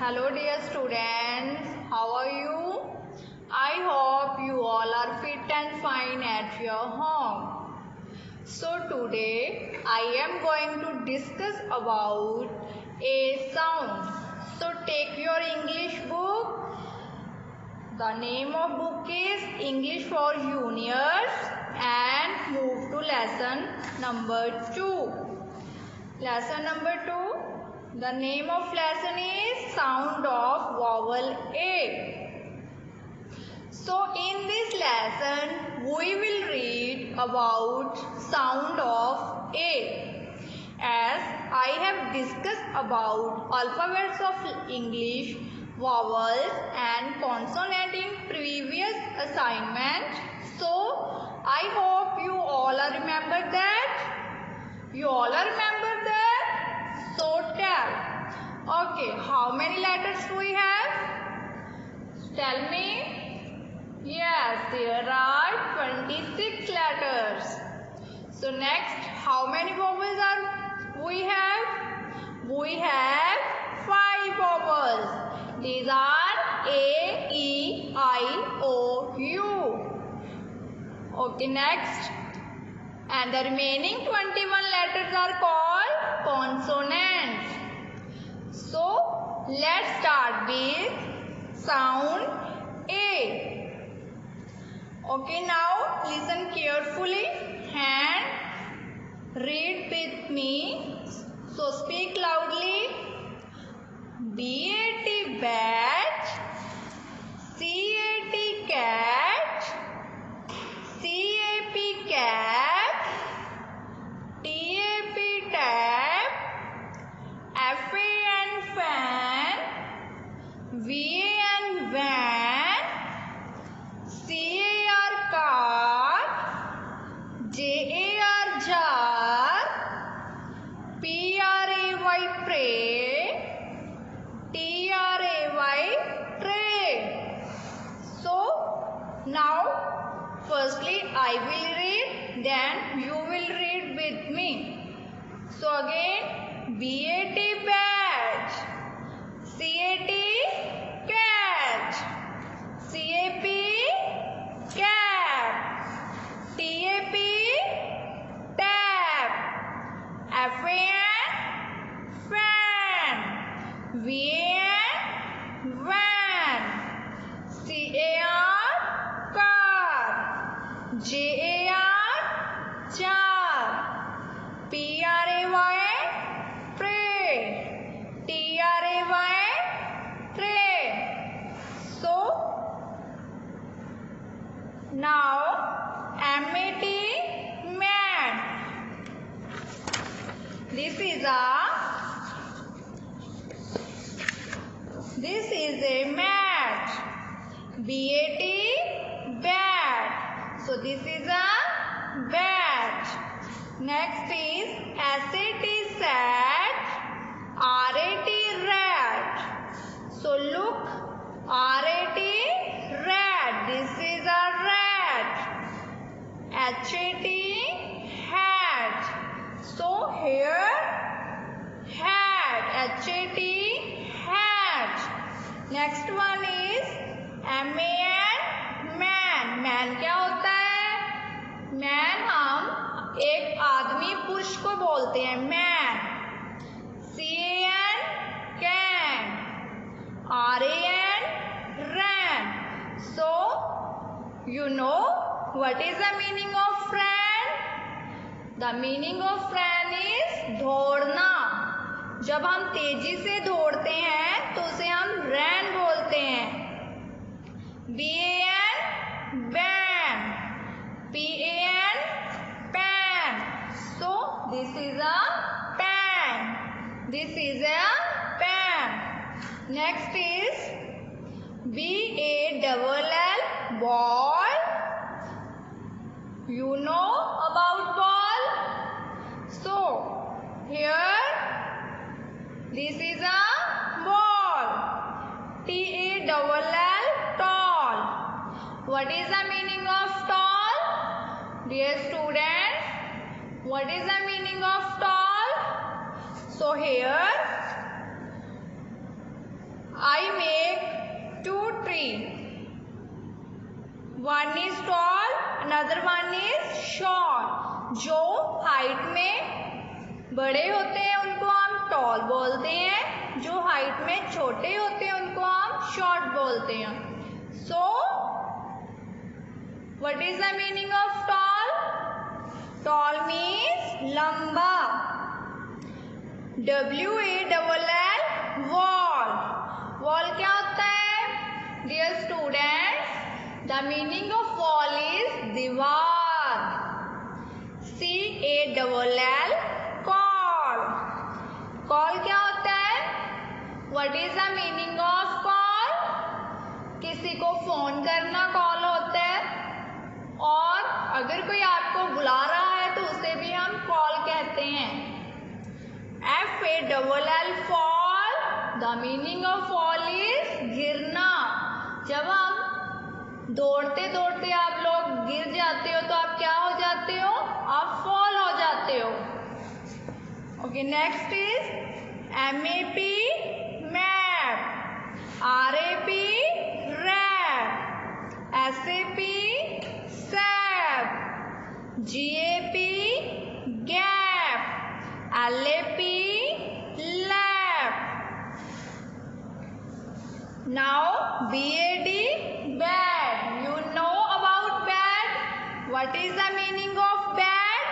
Hello dear students, how are you? I hope you all are fit and fine at your home. So today I am going to discuss about a sound. So take your English book. The name of book is English for Juniors and move to lesson number 2. Lesson number 2. The name of lesson is Sound of Vowel A. So in this lesson we will read about sound of A. As I have discussed about alphabets of English, vowels and consonant in previous assignment. So I hope you all remember that. You all remember that? So tell. Okay, how many letters do we have? Tell me. Yes, there are 26 letters. So next, how many vowels are we have? We have 5 vowels. These are A, E, I, O, U. Okay, next. And the remaining 21 letters are called consonants. So let's start with sound A. Okay, now listen carefully and read with me. So speak loudly. B-A-T bat, C-A-T cat, C-A-P cap, T-A-P tap, F-A-N fan, V-A-N van, C-A-R car, J-A-R jar, P-R-A-Y pray, T-R-A-Y tray. So now firstly I will read, then you will read with me. So again, B-A-T bat, C-A-T cat, C-A-P cap, T-A-P tap, F-A-N fan, V-A-N van, C-A-R car, J-A-R jar, P-R-A-Y pray, T-R-A-Y tray. So now M-A-T mat. This is a mat. B-A-T bat. So this is a bat. Next is S-A-T sat, R-A-T rat. So look, R-A-T rat. This is a rat. H-A-T hat. So here hat. H-A-T hat. Next one is M-A-N man. Man क्या होता है? Man हम एक आदमी पुरुष को बोलते हैं man. C-A-N can, R-A-N ran. So you know what is the meaning of ran? The meaning of ran is दौड़ना. जब हम तेजी से दौड़ते हैं तो उसे हम ran बोलते हैं. B-A-N ban, P-A-N pan. So this is a pan. This is a pan. Next is B-A-double-L ball. You know about ball? So here this is a ball. T-A-double-L tall. What is the meaning of tall? Dear students, what is the meaning of tall? So here tree. One is tall, another one is short. जो height में बड़े होते हैं उनको हम toll बोलते हैं, जो हाइट में छोटे होते हैं उनको हम शॉर्ट बोलते हैं. So what is the meaning of tall? Tall means लंबा. WALL wall. Wall क्या होता है? Dear students, the meaning of wall is दीवार. CALL call. Call क्या होता है? What is the meaning of call? किसी को फोन करना कॉल होता है, और अगर कोई आपको बुला रहा है तो उसे भी हम कॉल कहते हैं. FALL fall. The meaning of fall is गिरना. जब हम दौड़ते दौड़ते आप लोग गिर जाते हो तो आप क्या हो जाते हो? आप फॉल हो जाते हो. Okay, next is MAP map, RAP rap, SAP sap, GAP gap, LAP lap. Now BAD bad. You know about bad? What is the meaning of bad?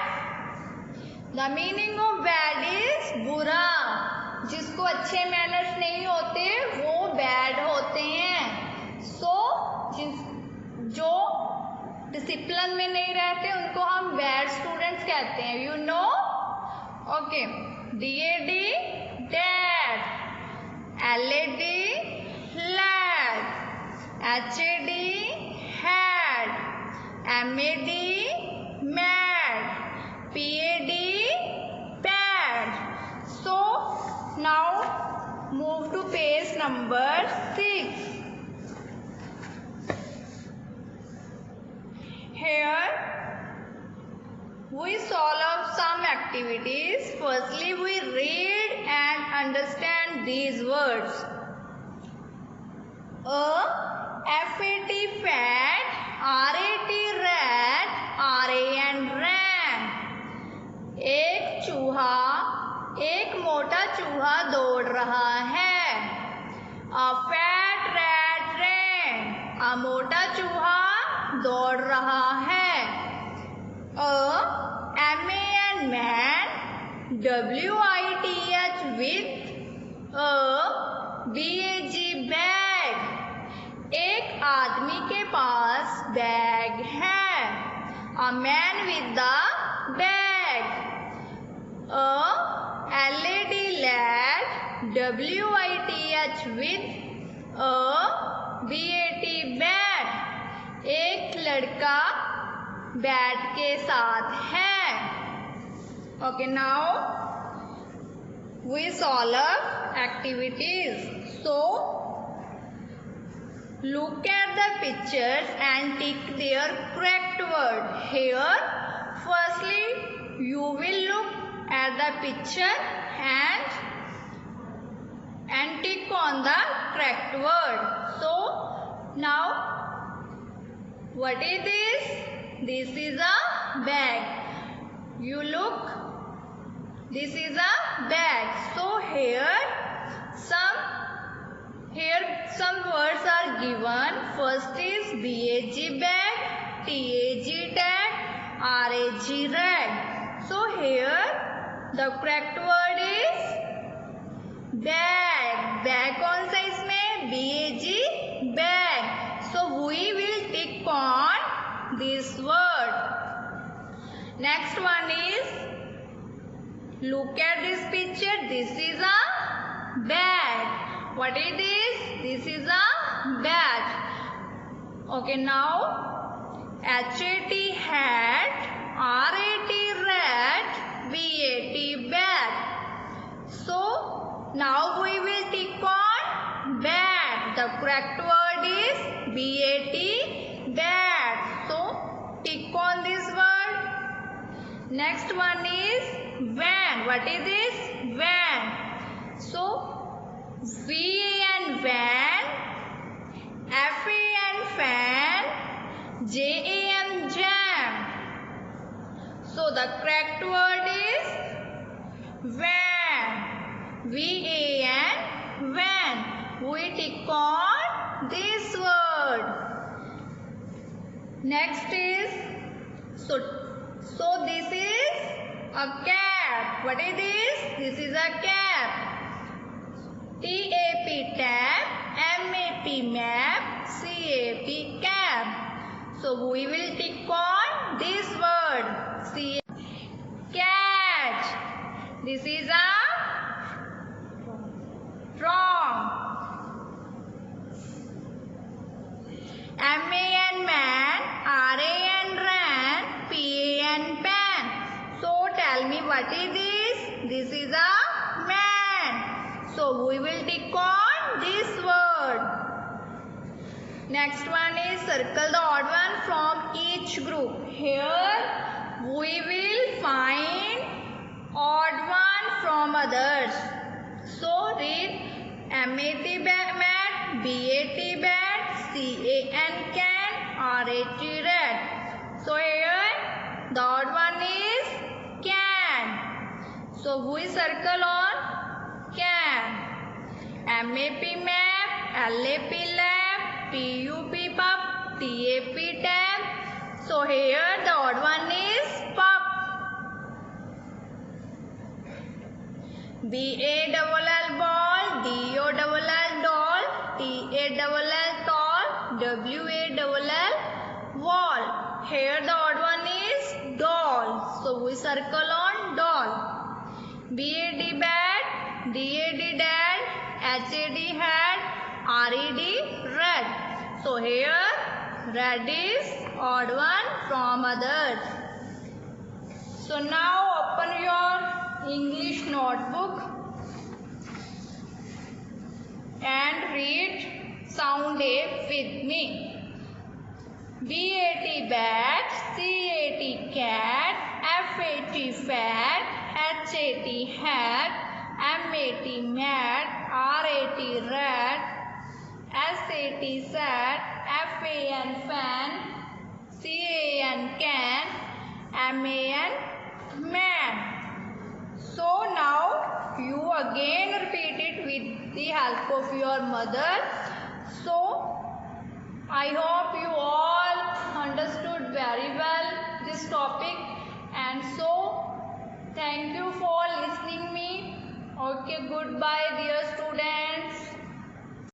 The meaning of bad is बुरा. जिसको अच्छे manners नहीं होते वो bad होते हैं. सो जो discipline में नहीं रहते उनको हम बैड स्टूडेंट्स कहते हैं. You know? Okay. DAD dad, LAD lad, HAD had, MAD mad, PAD pad. So now move to page number 6. Here we solve some activities. Firstly, we read and understand these words. FAT fat, RAT rat, RAN ran. एक चूहा, एक मोटा चूहा दौड़ रहा है. A fat rat ran. A मोटा चूहा दौड़ रहा है. MAN man, WITH with, BAG bag. एक आदमी के पास बैग है. A man with the bag. LAD lad, WITH with, BAT bat. एक लड़का बैट के साथ है. Okay, now we solve activities. So look at the pictures and tick their correct word. Here, firstly, you will look at the picture and tick on the correct word. So, now, what is this? This is a bag. You look, this is a bag. So, here some words are given. First is BAG bag, TAG tag, RAG rag. So here the correct word is bag. Bag कौन सा इसमें? BAG bag. So we will tick on this word. Next one is, look at this picture. This is a bag. What is this? This is a bag. Okay, now HAT hat, RAT rat, BAT bat. So now we will tick on bat. The correct word is BAT bat. So tick on this word. Next one is van. What is this? Van. So VAN van, J-A-M, jam. So the correct word is van. V-A-N, van. We tick on this word. Next is, so this is a cap. What is this? This is a cap. T-A-P, tap. M-A-P, map. C-A-P, cap. So we will tick on this word. C, catch. This is a wrong. M-A-N, man. R-A-N, ran. P-A-N, pan. So tell me, what is this? This is a man. So we will tick on this word. Next one is circle the odd one from each group. Here we will find odd one from others. So read M-A-T, mat, B-A-T, bat, C-A-N, can, R-A-T, rat. So here the odd one is can. So we circle on can. M-A-P, map, L-A-P, lap, P-U-P, pup, T-A-P, tap. So here the odd one is pup. B-A-double-L, ball, D-O-double-L, doll, T-A-double-L, tall, W-A-double-L, wall. Here the odd one is doll. So we circle on doll. B-A-D, bat, D-A-D, dad, H-A-D, hat, R-E-D, red. So here red is odd one from others. So now open your English notebook and read sound A with me. B-A-T, bat, C-A-T, cat, F-A-T, fat, H-A-T, hat, M-A-T, mat, R-A-T, rat, S-A-T, sat, F-A-N, fan, C-A-N, can, M-A-N, man. So now you again repeat it with the help of your mother. So I hope you all understood very well this topic, and so thank you for listening me. Okay, goodbye dear students.